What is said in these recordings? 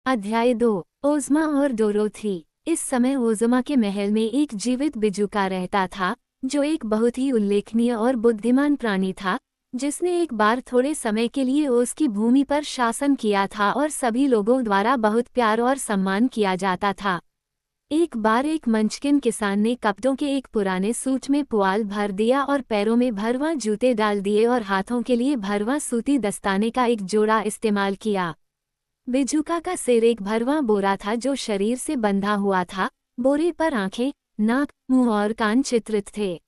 अध्याय 2। ओज़मा और डोरोथी। इस समय ओज़मा के महल में एक जीवित बिजुका रहता था, जो एक बहुत ही उल्लेखनीय और बुद्धिमान प्राणी था, जिसने एक बार थोड़े समय के लिए ओज़ की भूमि पर शासन किया था और सभी लोगों द्वारा बहुत प्यार और सम्मान किया जाता था। एक बार एक मंचकिन किसान ने कपड़ों के एक पुराने सूट में पुआल भर दिया और पैरों में भरवां जूते डाल दिए और हाथों के लिए भरवां सूती दस्ताने का एक जोड़ा इस्तेमाल किया। बिजुका का सिर एक भरवां बोरा था जो शरीर से बंधा हुआ था। बोरे पर आंखें, नाक, मुंह और कान चित्रित थे।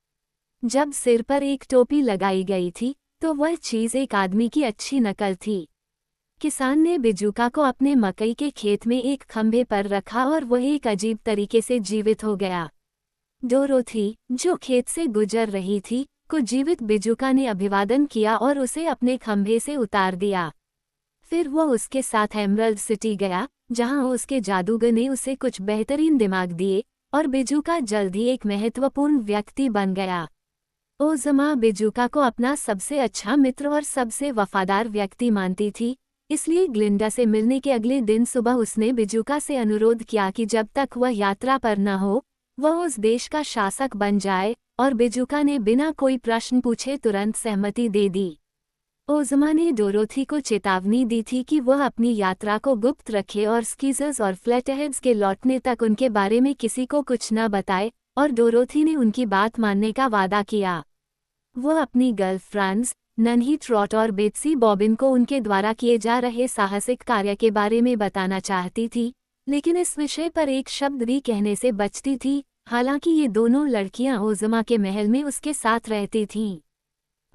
जब सिर पर एक टोपी लगाई गई थी तो वह चीज एक आदमी की अच्छी नकल थी। किसान ने बिजुका को अपने मकई के खेत में एक खंभे पर रखा और वह एक अजीब तरीके से जीवित हो गया। डोरोथी, जो खेत से गुजर रही थी, को जीवित बिजुका ने अभिवादन किया और उसे अपने खंभे से उतार दिया। फिर वह उसके साथ एमरल्ड सिटी गया, जहां उसके जादूगर ने उसे कुछ बेहतरीन दिमाग दिए और बिजुका जल्द ही एक महत्वपूर्ण व्यक्ति बन गया। ओज़मा बिजुका को अपना सबसे अच्छा मित्र और सबसे वफादार व्यक्ति मानती थी, इसलिए ग्लिंडा से मिलने के अगले दिन सुबह उसने बिजुका से अनुरोध किया कि जब तक वह यात्रा पर न हो, वह उस देश का शासक बन जाए, और बिजुका ने बिना कोई प्रश्न पूछे तुरंत सहमति दे दी। ओज़मा ने डोरोथी को चेतावनी दी थी कि वह अपनी यात्रा को गुप्त रखे और स्कीजर्स और फ्लैटहेड्स के लौटने तक उनके बारे में किसी को कुछ न बताए, और डोरोथी ने उनकी बात मानने का वादा किया। वह अपनी गर्लफ्रेंड्स नन्ही ट्रॉट और बेट्सी बॉबिन को उनके द्वारा किए जा रहे साहसिक कार्य के बारे में बताना चाहती थी, लेकिन इस विषय पर एक शब्द भी कहने से बचती थी। हालांकि ये दोनों लड़कियां ओज़मा के महल में उसके साथ रहती थीं।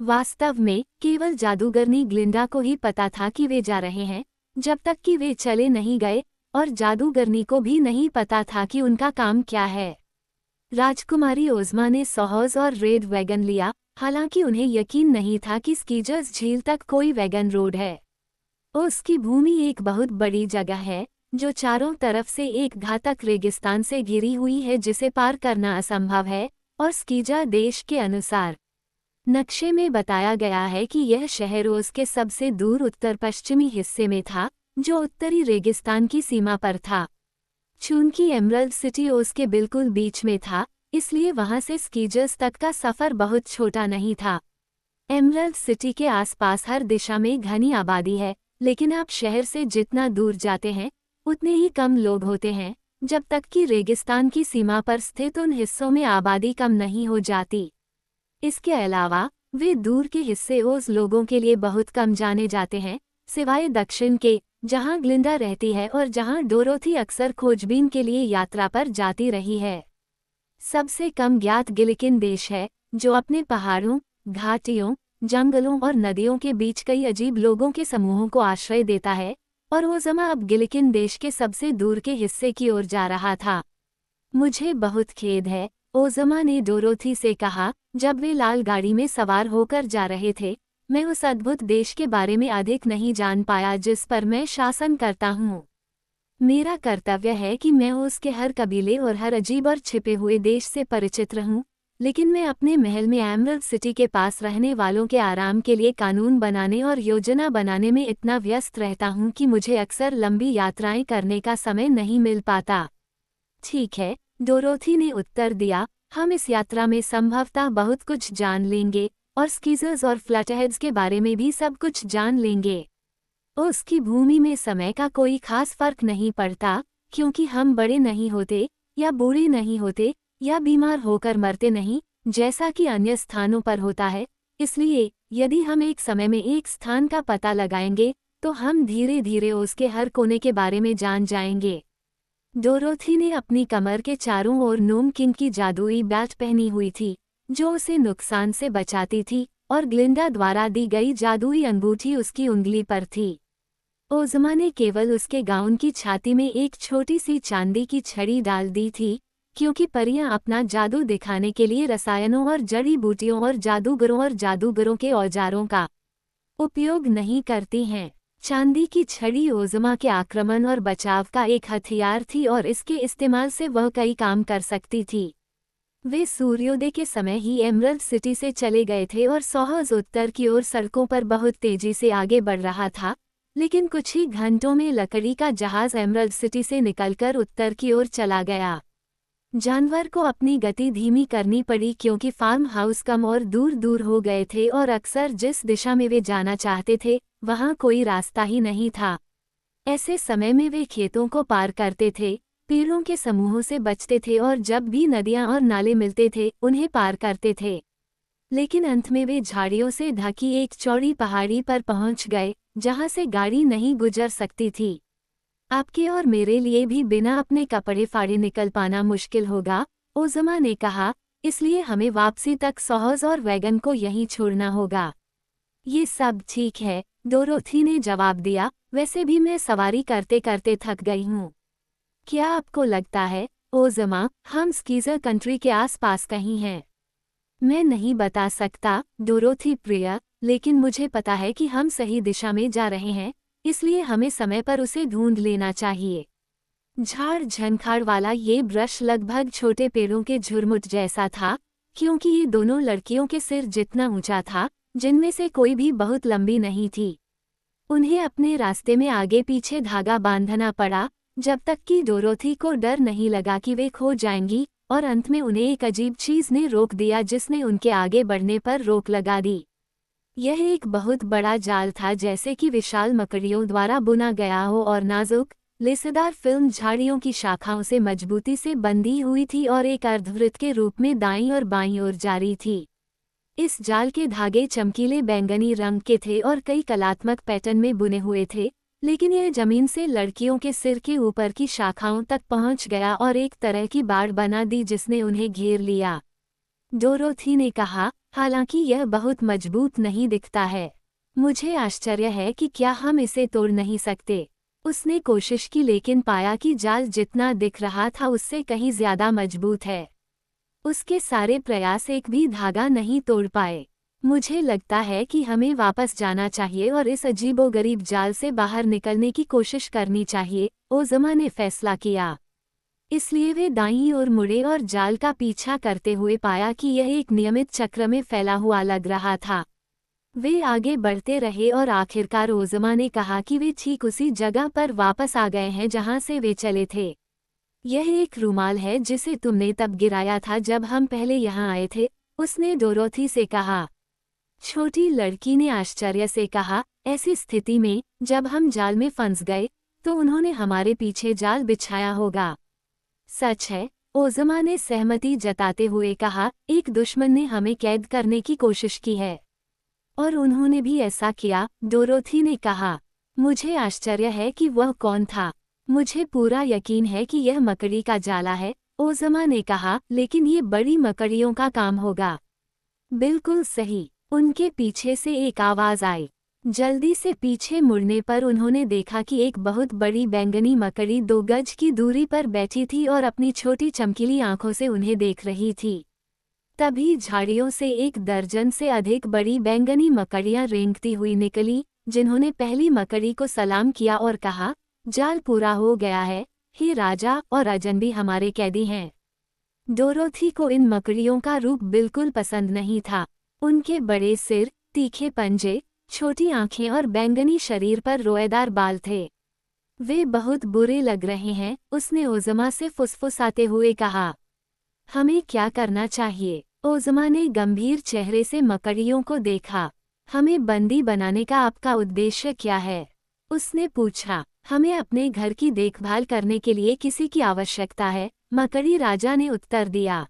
वास्तव में केवल जादूगरनी ग्लिंडा को ही पता था कि वे जा रहे हैं, जब तक कि वे चले नहीं गए, और जादूगरनी को भी नहीं पता था कि उनका काम क्या है। राजकुमारी ओज़मा ने सॉहर्स और रेड वैगन लिया, हालांकि उन्हें यकीन नहीं था कि स्कीजर्स झील तक कोई वैगन रोड है। उसकी भूमि एक बहुत बड़ी जगह है, जो चारों तरफ से एक घातक रेगिस्तान से घिरी हुई है जिसे पार करना असंभव है, और स्कीजा देश के अनुसार नक्शे में बताया गया है कि यह शहर ओज़ के सबसे दूर उत्तर पश्चिमी हिस्से में था, जो उत्तरी रेगिस्तान की सीमा पर था। चूंकि एमरल्ड सिटी ओज़ के बिल्कुल बीच में था, इसलिए वहां से स्कीजर्स तक का सफर बहुत छोटा नहीं था। एमरल्ड सिटी के आसपास हर दिशा में घनी आबादी है, लेकिन आप शहर से जितना दूर जाते हैं, उतने ही कम लोग होते हैं, जब तक कि रेगिस्तान की सीमा पर स्थित उन हिस्सों में आबादी कम नहीं हो जाती। इसके अलावा वे दूर के हिस्से ओज़ लोगों के लिए बहुत कम जाने जाते हैं, सिवाय दक्षिण के, जहां ग्लिंडा रहती है और जहां डोरोथी अक्सर खोजबीन के लिए यात्रा पर जाती रही है। सबसे कम ज्ञात गिलिकिन देश है, जो अपने पहाड़ों, घाटियों, जंगलों और नदियों के बीच कई अजीब लोगों के समूहों को आश्रय देता है, और ओज़मा अब गिलिकिन देश के सबसे दूर के हिस्से की ओर जा रहा था। मुझे बहुत खेद है, ओज़मा ने डोरोथी से कहा, जब वे लाल गाड़ी में सवार होकर जा रहे थे। मैं उस अद्भुत देश के बारे में अधिक नहीं जान पाया जिस पर मैं शासन करता हूँ। मेरा कर्तव्य है कि मैं उसके हर कबीले और हर अजीब और छिपे हुए देश से परिचित रहूं, लेकिन मैं अपने महल में एमरल्ड सिटी के पास रहने वालों के आराम के लिए कानून बनाने और योजना बनाने में इतना व्यस्त रहता हूं कि मुझे अक्सर लंबी यात्राएं करने का समय नहीं मिल पाता। ठीक है, डोरोथी ने उत्तर दिया, हम इस यात्रा में संभवतः बहुत कुछ जान लेंगे, और स्कीजर्स और फ्लैटहेड्स के बारे में भी सब कुछ जान लेंगे। उसकी भूमि में समय का कोई खास फर्क नहीं पड़ता, क्योंकि हम बड़े नहीं होते, या बूढ़े नहीं होते, या बीमार होकर मरते नहीं, जैसा कि अन्य स्थानों पर होता है। इसलिए यदि हम एक समय में एक स्थान का पता लगाएंगे, तो हम धीरे धीरे उसके हर कोने के बारे में जान जाएंगे। डोरोथी ने अपनी कमर के चारों ओर नोम किंग की जादुई बैट पहनी हुई थी, जो उसे नुकसान से बचाती थी, और ग्लिंडा द्वारा दी गई जादुई अंगूठी उसकी उंगली पर थी। ओज़मा ने केवल उसके गाउन की छाती में एक छोटी सी चांदी की छड़ी डाल दी थी, क्योंकि परियां अपना जादू दिखाने के लिए रसायनों और जड़ी बूटियों और जादूगरों के औजारों का उपयोग नहीं करती हैं। चांदी की छड़ी ओज़मा के आक्रमण और बचाव का एक हथियार थी, और इसके इस्तेमाल से वह कई काम कर सकती थी। वे सूर्योदय के समय ही एमरल्ड सिटी से चले गए थे और सॉहर्स उत्तर की ओर सड़कों पर बहुत तेजी से आगे बढ़ रहा था, लेकिन कुछ ही घंटों में लकड़ी का जहाज एमरल्ड सिटी से निकलकर उत्तर की ओर चला गया। जानवर को अपनी गति धीमी करनी पड़ी क्योंकि फार्म हाउस कम और दूर दूर हो गए थे और अक्सर जिस दिशा में वे जाना चाहते थे वहां कोई रास्ता ही नहीं था। ऐसे समय में वे खेतों को पार करते थे, पेड़ों के समूहों से बचते थे और जब भी नदियां और नाले मिलते थे उन्हें पार करते थे। लेकिन अंत में वे झाड़ियों से ढकी एक चौड़ी पहाड़ी पर पहुंच गए जहां से गाड़ी नहीं गुजर सकती थी। आपके और मेरे लिए भी बिना अपने कपड़े फाड़े निकल पाना मुश्किल होगा, ओज़मा ने कहा, इसलिए हमें वापसी तक सॉहज और वैगन को यहीं छोड़ना होगा। ये सब ठीक है, डोरोथी ने जवाब दिया, वैसे भी मैं सवारी करते करते थक गई हूँ। क्या आपको लगता है, ओज़मा, हम स्कीज़र कंट्री के आसपास कहीं हैं? मैं नहीं बता सकता, डोरोथी प्रिय, लेकिन मुझे पता है कि हम सही दिशा में जा रहे हैं, इसलिए हमें समय पर उसे ढूंढ लेना चाहिए। झाड़ झंखाड़ वाला ये ब्रश लगभग छोटे पेड़ों के झुरमुट जैसा था, क्योंकि ये दोनों लड़कियों के सिर जितना ऊंचा था, जिनमें से कोई भी बहुत लंबी नहीं थी। उन्हें अपने रास्ते में आगे पीछे धागा बांधना पड़ा, जब तक कि डोरोथी को डर नहीं लगा कि वे खो जाएंगी, और अंत में उन्हें एक अजीब चीज ने रोक दिया जिसने उनके आगे बढ़ने पर रोक लगा दी। यह एक बहुत बड़ा जाल था, जैसे कि विशाल मकड़ियों द्वारा बुना गया हो और नाजुक, लेसेदार फिल्म झाड़ियों की शाखाओं से मजबूती से बंधी हुई थी और एक अर्धवृत्त के रूप में दाईं और बाईं ओर जारी थी। इस जाल के धागे चमकीले बैंगनी रंग के थे और कई कलात्मक पैटर्न में बुने हुए थे, लेकिन यह जमीन से लड़कियों के सिर के ऊपर की शाखाओं तक पहुंच गया और एक तरह की बाड़ बना दी जिसने उन्हें घेर लिया। डोरोथी ने कहा, हालांकि यह बहुत मजबूत नहीं दिखता है। मुझे आश्चर्य है कि क्या हम इसे तोड़ नहीं सकते। उसने कोशिश की लेकिन पाया कि जाल जितना दिख रहा था उससे कहीं ज्यादा मजबूत है। उसके सारे प्रयास एक भी धागा नहीं तोड़ पाए। मुझे लगता है कि हमें वापस जाना चाहिए और इस अजीबोगरीब जाल से बाहर निकलने की कोशिश करनी चाहिए, ओज़मा ने फैसला किया। इसलिए वे दाईं ओर मुड़े और जाल का पीछा करते हुए पाया कि यह एक नियमित चक्र में फैला हुआ लग रहा था। वे आगे बढ़ते रहे और आखिरकार ओज़मा ने कहा कि वे ठीक उसी जगह पर वापस आ गए हैं जहां से वे चले थे। यह एक रुमाल है जिसे तुमने तब गिराया था जब हम पहले यहाँ आए थे, उसने डोरोथी से कहा। छोटी लड़की ने आश्चर्य से कहा, ऐसी स्थिति में जब हम जाल में फंस गए तो उन्होंने हमारे पीछे जाल बिछाया होगा। सच है, ओज़मा ने सहमति जताते हुए कहा, एक दुश्मन ने हमें कैद करने की कोशिश की है। और उन्होंने भी ऐसा किया, डोरोथी ने कहा। मुझे आश्चर्य है कि वह कौन था। मुझे पूरा यकीन है कि यह मकड़ी का जाला है, ओज़मा ने कहा, लेकिन ये बड़ी मकड़ियों का काम होगा। बिल्कुल सही, उनके पीछे से एक आवाज़ आई। जल्दी से पीछे मुड़ने पर उन्होंने देखा कि एक बहुत बड़ी बैंगनी मकड़ी 2 गज की दूरी पर बैठी थी और अपनी छोटी चमकीली आंखों से उन्हें देख रही थी। तभी झाड़ियों से 1 दर्जन से अधिक बड़ी बैंगनी मकड़ियां रेंगती हुई निकली, जिन्होंने पहली मकड़ी को सलाम किया और कहा, जाल पूरा हो गया है, हे राजा, और अजनबी हमारे कैदी हैं। डोरोथी को इन मकड़ियों का रूप बिल्कुल पसंद नहीं था। उनके बड़े सिर, तीखे पंजे, छोटी आंखें और बैंगनी शरीर पर रोएदार बाल थे। वे बहुत बुरे लग रहे हैं, उसने ओज़मा से फुसफुसाते हुए कहा। हमें क्या करना चाहिए? ओज़मा ने गंभीर चेहरे से मकड़ियों को देखा। हमें बंदी बनाने का आपका उद्देश्य क्या है? उसने पूछा। हमें अपने घर की देखभाल करने के लिए किसी की आवश्यकता है, मकड़ी राजा ने उत्तर दिया।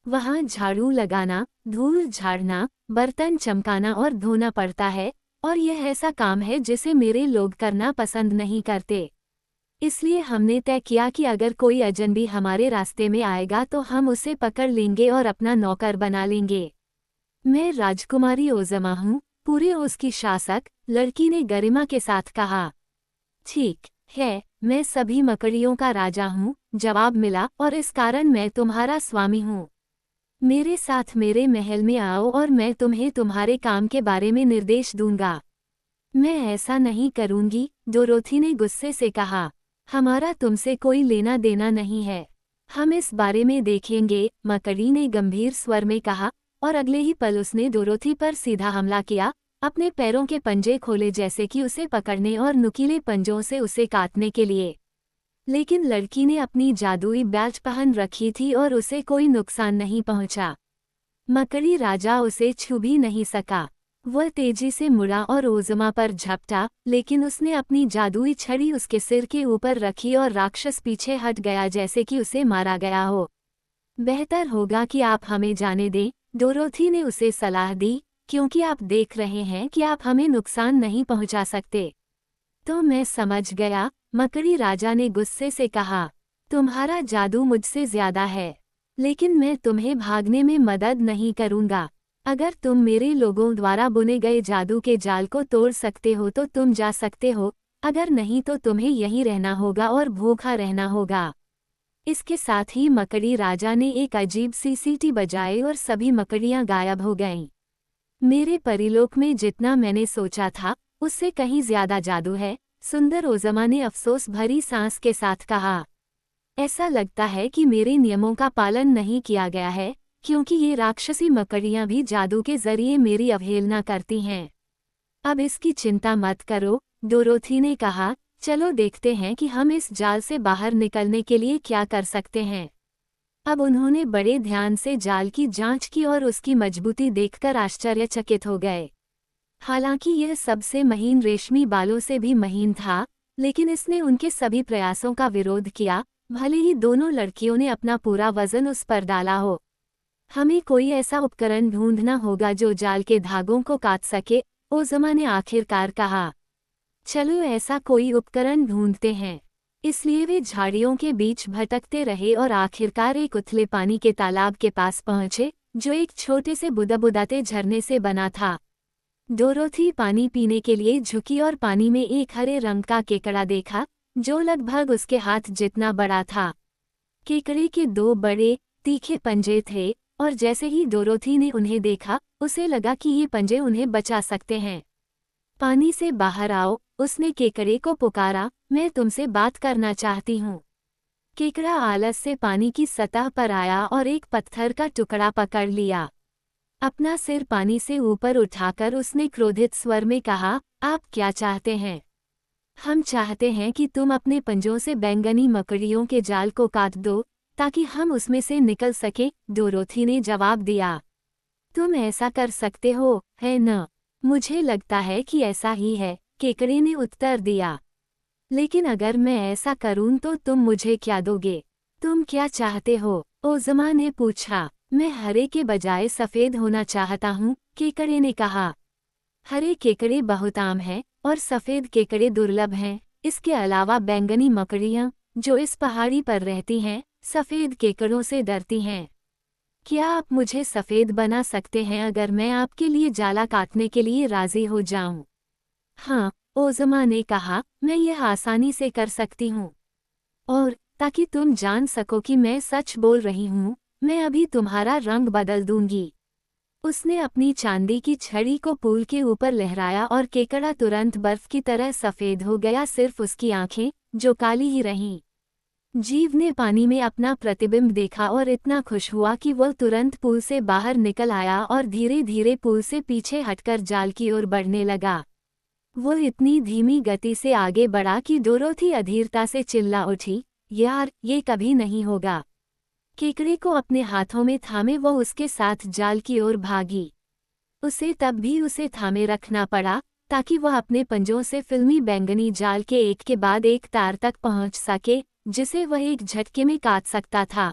वहाँ झाड़ू लगाना, धूल झाड़ना, बर्तन चमकाना और धोना पड़ता है, और यह ऐसा काम है जिसे मेरे लोग करना पसंद नहीं करते। इसलिए हमने तय किया कि अगर कोई अजनबी हमारे रास्ते में आएगा तो हम उसे पकड़ लेंगे और अपना नौकर बना लेंगे। मैं राजकुमारी ओज़मा हूँ, पूरे उसकी शासक, लड़की ने गरिमा के साथ कहा। ठीक है, मैं सभी मकड़ियों का राजा हूँ, जवाब मिला, और इस कारण मैं तुम्हारा स्वामी हूँ। मेरे साथ मेरे महल में आओ और मैं तुम्हें तुम्हारे काम के बारे में निर्देश दूंगा। मैं ऐसा नहीं करूंगी, डोरोथी ने गुस्से से कहा। हमारा तुमसे कोई लेना देना नहीं है। हम इस बारे में देखेंगे, मकड़ी ने गंभीर स्वर में कहा, और अगले ही पल उसने डोरोथी पर सीधा हमला किया, अपने पैरों के पंजे खोले जैसे कि उसे पकड़ने और नुकीले पंजों से उसे काटने के लिए। लेकिन लड़की ने अपनी जादुई बैज पहन रखी थी और उसे कोई नुकसान नहीं पहुंचा। मकड़ी राजा उसे छू भी नहीं सका। वह तेजी से मुड़ा और ओज़मा पर झपटा, लेकिन उसने अपनी जादुई छड़ी उसके सिर के ऊपर रखी और राक्षस पीछे हट गया जैसे कि उसे मारा गया हो। बेहतर होगा कि आप हमें जाने दें, डोरोथी ने उसे सलाह दी, क्योंकि आप देख रहे हैं कि आप हमें नुकसान नहीं पहुंचा सकते। तो मैं समझ गया, मकड़ी राजा ने गुस्से से कहा। तुम्हारा जादू मुझसे ज्यादा है, लेकिन मैं तुम्हें भागने में मदद नहीं करूंगा। अगर तुम मेरे लोगों द्वारा बुने गए जादू के जाल को तोड़ सकते हो तो तुम जा सकते हो, अगर नहीं तो तुम्हें यहीं रहना होगा और भूखा रहना होगा। इसके साथ ही मकड़ी राजा ने एक अजीब सी सीटी बजाई और सभी मकड़ियां गायब हो गईं। मेरे परिलोक में जितना मैंने सोचा था, उससे कहीं ज्यादा जादू है, सुंदर ओज़मा ने अफसोस भरी सांस के साथ कहा। ऐसा लगता है कि मेरे नियमों का पालन नहीं किया गया है, क्योंकि ये राक्षसी मकड़ियां भी जादू के जरिए मेरी अवहेलना करती हैं। अब इसकी चिंता मत करो, डोरोथी ने कहा। चलो देखते हैं कि हम इस जाल से बाहर निकलने के लिए क्या कर सकते हैं। अब उन्होंने बड़े ध्यान से जाल की जांच की और उसकी मजबूती देखकर आश्चर्यचकित हो गए। हालांकि यह सबसे महीन रेशमी बालों से भी महीन था, लेकिन इसने उनके सभी प्रयासों का विरोध किया, भले ही दोनों लड़कियों ने अपना पूरा वजन उस पर डाला हो। हमें कोई ऐसा उपकरण ढूंढना होगा जो जाल के धागों को काट सके, ओज़मा ने आखिरकार कहा। चलो ऐसा कोई उपकरण ढूंढते हैं। इसलिए वे झाड़ियों के बीच भटकते रहे और आखिरकार एक उथले पानी के तालाब के पास पहुंचे, जो एक छोटे से बुदबुदाते झरने से बना था। डोरोथी पानी पीने के लिए झुकी और पानी में एक हरे रंग का केकड़ा देखा, जो लगभग उसके हाथ जितना बड़ा था। केकड़े के दो बड़े, तीखे पंजे थे, और जैसे ही डोरोथी ने उन्हें देखा, उसे लगा कि ये पंजे उन्हें बचा सकते हैं। पानी से बाहर आओ, उसने केकड़े को पुकारा, मैं तुमसे बात करना चाहती हूँ। केकड़ा आलस से पानी की सतह पर आया और एक पत्थर का टुकड़ा पकड़ लिया। अपना सिर पानी से ऊपर उठाकर उसने क्रोधित स्वर में कहा, आप क्या चाहते हैं? हम चाहते हैं कि तुम अपने पंजों से बैंगनी मकड़ियों के जाल को काट दो, ताकि हम उसमें से निकल सकें, डोरोथी ने जवाब दिया। तुम ऐसा कर सकते हो, है न? मुझे लगता है कि ऐसा ही है, केकड़े ने उत्तर दिया। लेकिन अगर मैं ऐसा करूं तो तुम मुझे क्या दोगे? तुम क्या चाहते हो? ओज़मा ने पूछा। मैं हरे के बजाय सफ़ेद होना चाहता हूँ, केकड़े ने कहा। हरे केकड़े बहुत आम हैं, और सफ़ेद केकड़े दुर्लभ हैं। इसके अलावा बैंगनी मकड़ियाँ, जो इस पहाड़ी पर रहती हैं, सफ़ेद केकड़ों से डरती हैं। क्या आप मुझे सफ़ेद बना सकते हैं अगर मैं आपके लिए जाला काटने के लिए राज़ी हो जाऊं? हाँ, ओज़मा ने कहा, मैं यह आसानी से कर सकती हूँ। और ताकि तुम जान सको कि मैं सच बोल रही हूँ, मैं अभी तुम्हारा रंग बदल दूंगी। उसने अपनी चांदी की छड़ी को पूल के ऊपर लहराया और केकड़ा तुरंत बर्फ की तरह सफ़ेद हो गया, सिर्फ उसकी आंखें, जो काली ही रहीं। जीव ने पानी में अपना प्रतिबिंब देखा और इतना खुश हुआ कि वह तुरंत पूल से बाहर निकल आया और धीरे धीरे पूल से पीछे हटकर जाल की ओर बढ़ने लगा। वह इतनी धीमी गति से आगे बढ़ा कि डोरोथी अधीरता से चिल्ला उठी, यार, ये कभी नहीं होगा। केकड़े को अपने हाथों में थामे वह उसके साथ जाल की ओर भागी। उसे तब भी उसे थामे रखना पड़ा, ताकि वह अपने पंजों से फिल्मी बैंगनी जाल के एक के बाद एक तार तक पहुंच सके, जिसे वह एक झटके में काट सकता था।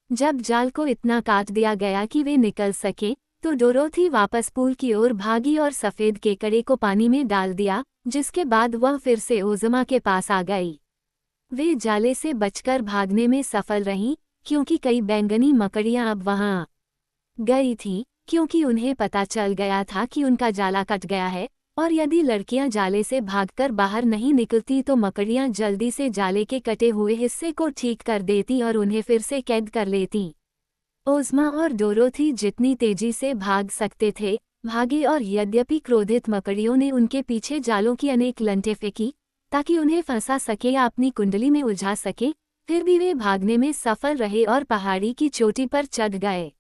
जब जाल को इतना काट दिया गया कि वे निकल सके, तो डोरोथी वापस पूल की ओर भागी और सफ़ेद केकड़े को पानी में डाल दिया, जिसके बाद वह फिर से ओज़मा के पास आ गई। वे जाले से बचकर भागने में सफल रहीं, क्योंकि कई बैंगनी मकड़ियां अब वहां गई थीं, क्योंकि उन्हें पता चल गया था कि उनका जाला कट गया है, और यदि लड़कियां जाले से भागकर बाहर नहीं निकलती तो मकड़ियां जल्दी से जाले के कटे हुए हिस्से को ठीक कर देती और उन्हें फिर से कैद कर लेती। ओज़मा और डोरोथी जितनी तेजी से भाग सकते थे, भागे, और यद्यपि क्रोधित मकड़ियों ने उनके पीछे जालों की अनेक लंटें फेंकी, ताकि उन्हें फंसा सके या अपनी कुंडली में उलझा सके, फिर भी वे भागने में सफल रहे और पहाड़ी की चोटी पर चढ़ गए।